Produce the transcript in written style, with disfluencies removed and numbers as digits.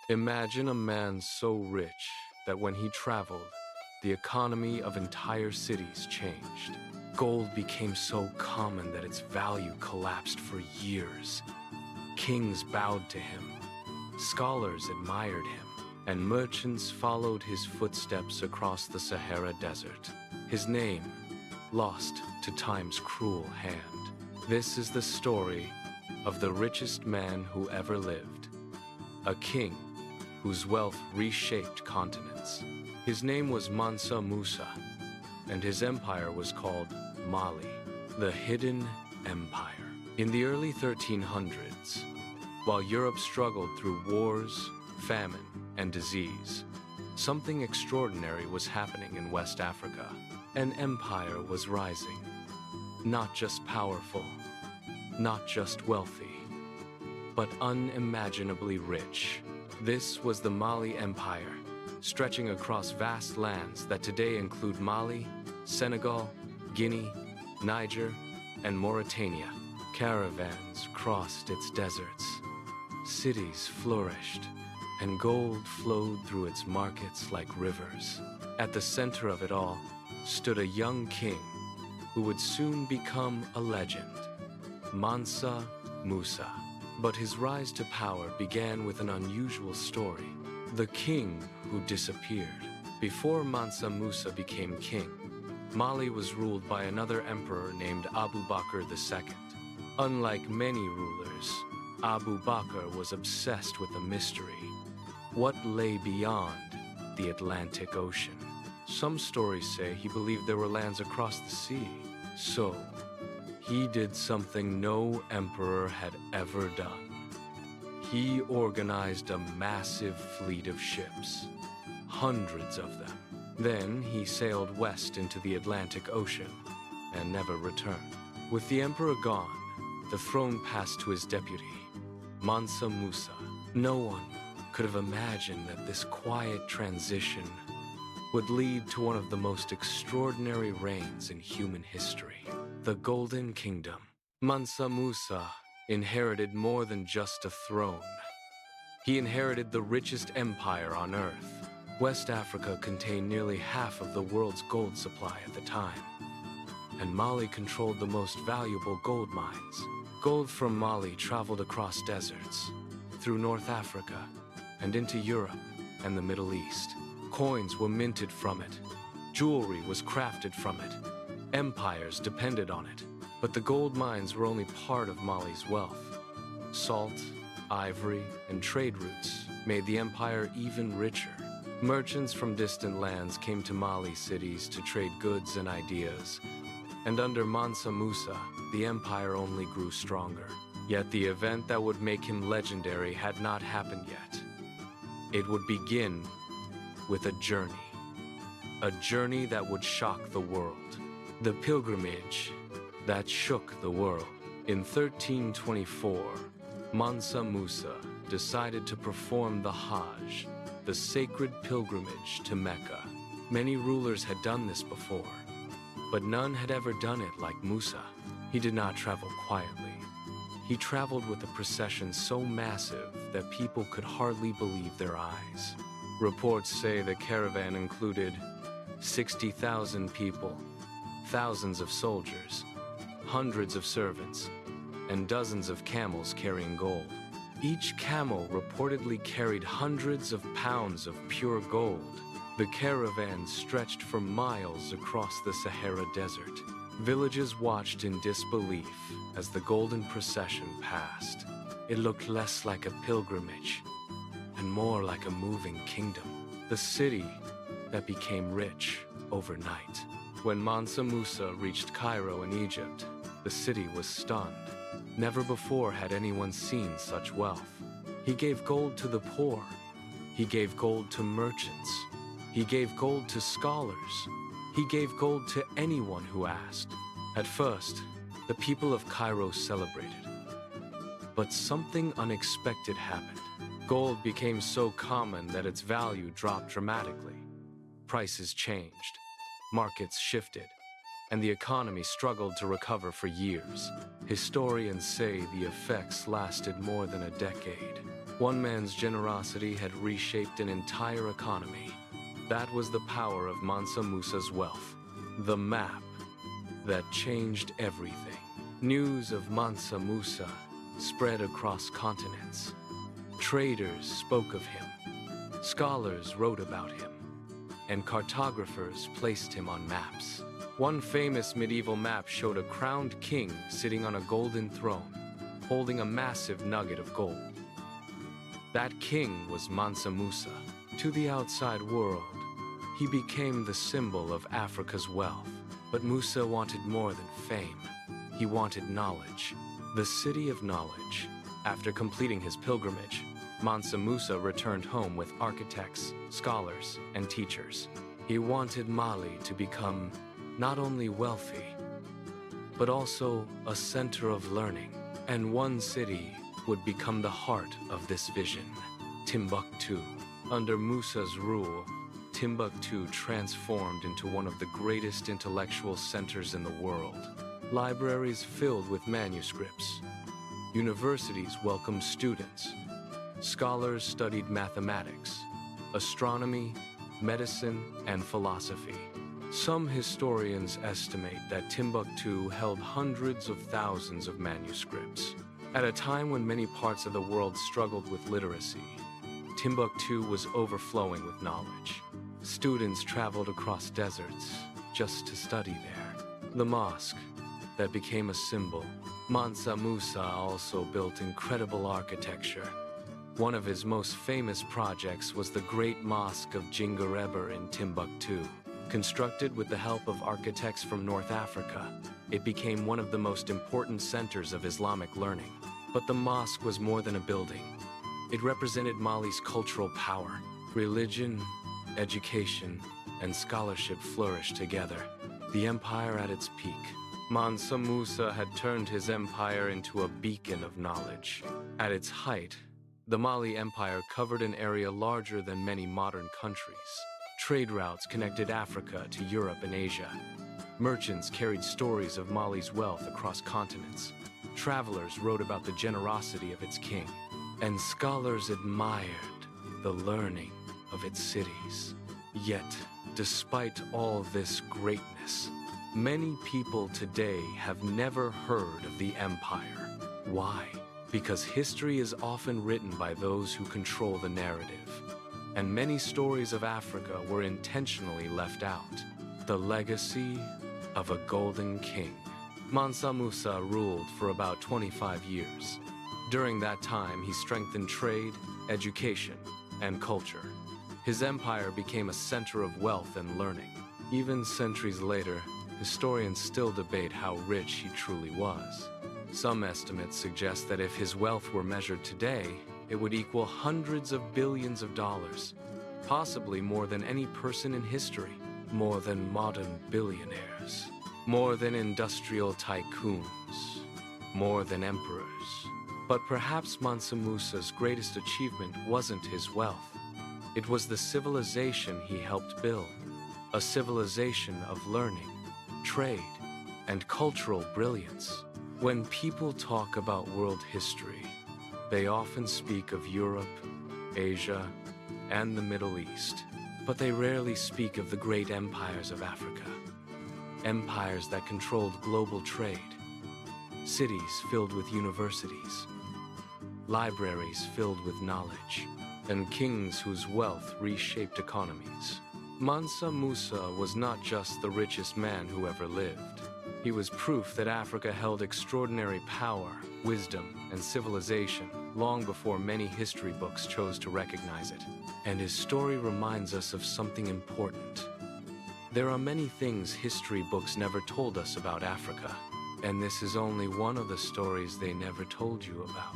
Imagine a man so rich that when he traveled, the economy of entire cities changed. Gold became so common that its value collapsed for years. Kings bowed to him, scholars admired him, and merchants followed his footsteps across the Sahara Desert. His name, lost to time's cruel hand. This is the story of the richest man who ever lived, a king whose wealth reshaped continents. His name was Mansa Musa, and his empire was called Mali, the Hidden Empire. In the early 1300s, while Europe struggled through wars, famine, and disease, something extraordinary was happening in West Africa. An empire was rising, not just powerful, not just wealthy, but unimaginably rich. This was the Mali Empire, stretching across vast lands that today include Mali, Senegal, Guinea, Niger, and Mauritania. Caravans crossed its deserts, cities flourished, and gold flowed through its markets like rivers. At the center of it all stood a young king who would soon become a legend, Mansa Musa. But his rise to power began with an unusual story. The king who disappeared. Before Mansa Musa became king, Mali was ruled by another emperor named Abu Bakr II. Unlike many rulers, Abu Bakr was obsessed with a mystery. What lay beyond the Atlantic Ocean? Some stories say he believed there were lands across the sea. So, he did something no emperor had ever done. He organized a massive fleet of ships, hundreds of them. Then he sailed west into the Atlantic Ocean and never returned. With the emperor gone, the throne passed to his deputy, Mansa Musa. No one could have imagined that this quiet transition would lead to one of the most extraordinary reigns in human history, the Golden Kingdom. Mansa Musa inherited more than just a throne. He inherited the richest empire on earth. West Africa contained nearly half of the world's gold supply at the time, and Mali controlled the most valuable gold mines. Gold from Mali traveled across deserts, through North Africa, and into Europe and the Middle East. Coins were minted from it. Jewelry was crafted from it. Empires depended on it. But the gold mines were only part of Mali's wealth. Salt, ivory, and trade routes made the empire even richer. Merchants from distant lands came to Mali cities to trade goods and ideas. And under Mansa Musa, the empire only grew stronger. Yet the event that would make him legendary had not happened yet. It would begin with a journey that would shock the world. The pilgrimage that shook the world. In 1324, Mansa Musa decided to perform the Hajj, the sacred pilgrimage to Mecca. Many rulers had done this before, but none had ever done it like Musa. He did not travel quietly. He traveled with a procession so massive that people could hardly believe their eyes. Reports say the caravan included 60,000 people, thousands of soldiers, hundreds of servants, and dozens of camels carrying gold. Each camel reportedly carried hundreds of pounds of pure gold. The caravan stretched for miles across the Sahara Desert. Villages watched in disbelief as the golden procession passed. It looked less like a pilgrimage and more like a moving kingdom. The city that became rich overnight. When Mansa Musa reached Cairo in Egypt, the city was stunned. Never before had anyone seen such wealth. He gave gold to the poor. He gave gold to merchants. He gave gold to scholars. He gave gold to anyone who asked. At first, the people of Cairo celebrated. But something unexpected happened. Gold became so common that its value dropped dramatically. Prices changed, markets shifted, and the economy struggled to recover for years. Historians say the effects lasted more than a decade. One man's generosity had reshaped an entire economy. That was the power of Mansa Musa's wealth. The map that changed everything. News of Mansa Musa spread across continents. Traders spoke of him. Scholars wrote about him. And cartographers placed him on maps. One famous medieval map showed a crowned king sitting on a golden throne, holding a massive nugget of gold. That king was Mansa Musa. To the outside world, he became the symbol of Africa's wealth. But Musa wanted more than fame. He wanted knowledge. The city of knowledge. After completing his pilgrimage, Mansa Musa returned home with architects, scholars, and teachers. He wanted Mali to become not only wealthy, but also a center of learning. And one city would become the heart of this vision, Timbuktu. Under Musa's rule, Timbuktu transformed into one of the greatest intellectual centers in the world. Libraries filled with manuscripts. Universities welcomed students. Scholars studied mathematics, astronomy, medicine, and philosophy. Some historians estimate that Timbuktu held hundreds of thousands of manuscripts. At a time when many parts of the world struggled with literacy, Timbuktu was overflowing with knowledge. Students traveled across deserts just to study there. The mosque that became a symbol. Mansa Musa also built incredible architecture. One of his most famous projects was the Great Mosque of Jingareber in Timbuktu. Constructed with the help of architects from North Africa, it became one of the most important centers of Islamic learning. But the mosque was more than a building. It represented Mali's cultural power. Religion, education, and scholarship flourished together. The empire at its peak. Mansa Musa had turned his empire into a beacon of knowledge. At its height, the Mali Empire covered an area larger than many modern countries. Trade routes connected Africa to Europe and Asia. Merchants carried stories of Mali's wealth across continents. Travelers wrote about the generosity of its king. And scholars admired the learning of its cities. Yet, despite all this greatness, many people today have never heard of the empire. Why? Because history is often written by those who control the narrative. And many stories of Africa were intentionally left out. The legacy of a golden king. Mansa Musa ruled for about 25 years. During that time, he strengthened trade, education, and culture. His empire became a center of wealth and learning. Even centuries later, historians still debate how rich he truly was. Some estimates suggest that if his wealth were measured today, it would equal hundreds of billions of dollars, possibly more than any person in history, more than modern billionaires, more than industrial tycoons, more than emperors. But perhaps Mansa Musa's greatest achievement wasn't his wealth. It was the civilization he helped build, a civilization of learning, trade, and cultural brilliance. When people talk about world history, they often speak of Europe, Asia, and the Middle East, but they rarely speak of the great empires of Africa. Empires that controlled global trade, cities filled with universities, libraries filled with knowledge, and kings whose wealth reshaped economies. Mansa Musa was not just the richest man who ever lived. He was proof that Africa held extraordinary power, wisdom, and civilization long before many history books chose to recognize it. And his story reminds us of something important. There are many things history books never told us about Africa, and this is only one of the stories they never told you about.